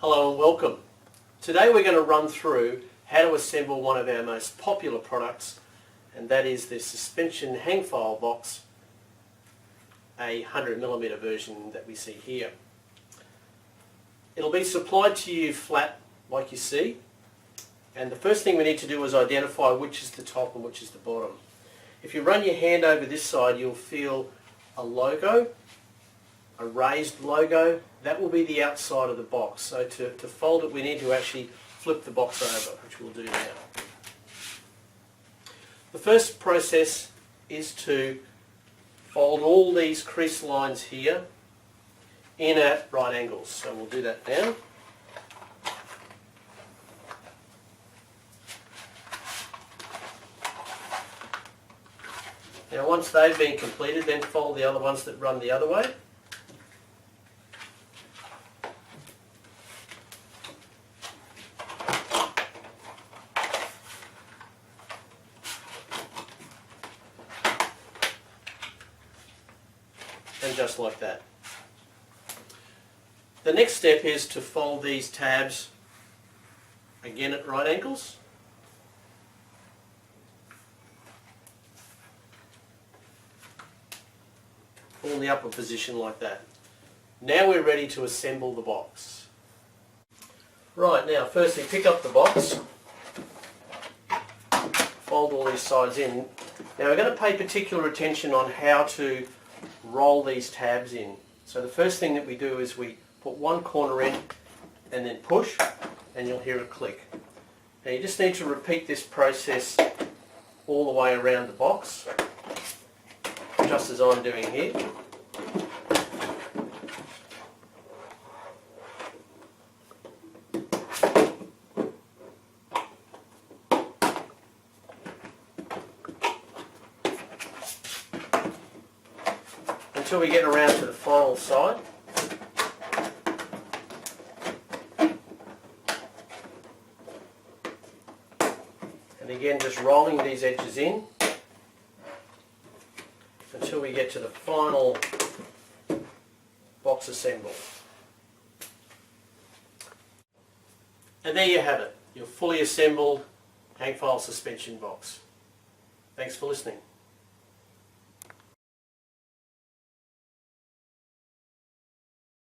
Hello and welcome. Today we're going to run through how to assemble one of our most popular products, and that is the Suspension Hangfile Box, a 100mm version that we see here. It'll be supplied to you flat like you see, and the first thing we need to do is identify which is the top and which is the bottom. If you run your hand over this side, you'll feel a logo, a raised logo. That will be the outside of the box. So to fold it, we need to actually flip the box over, which we'll do now. The first process is to fold all these crease lines here in at right angles. So we'll do that now. Now once they've been completed, then fold the other ones that run the other way. And just like that. The next step is to fold these tabs again at right angles. All in the upper position like that. Now we're ready to assemble the box. Right, now firstly pick up the box, fold all these sides in. Now we're going to pay particular attention on how to roll these tabs in. So the first thing that we do is we put one corner in and then push, and you'll hear a click. Now you just need to repeat this process all the way around the box, just as I'm doing here. Until we get around to the final side. And again, just rolling these edges in until we get to the final box assemble. And there you have it, your fully assembled Hangfile suspension box. Thanks for listening.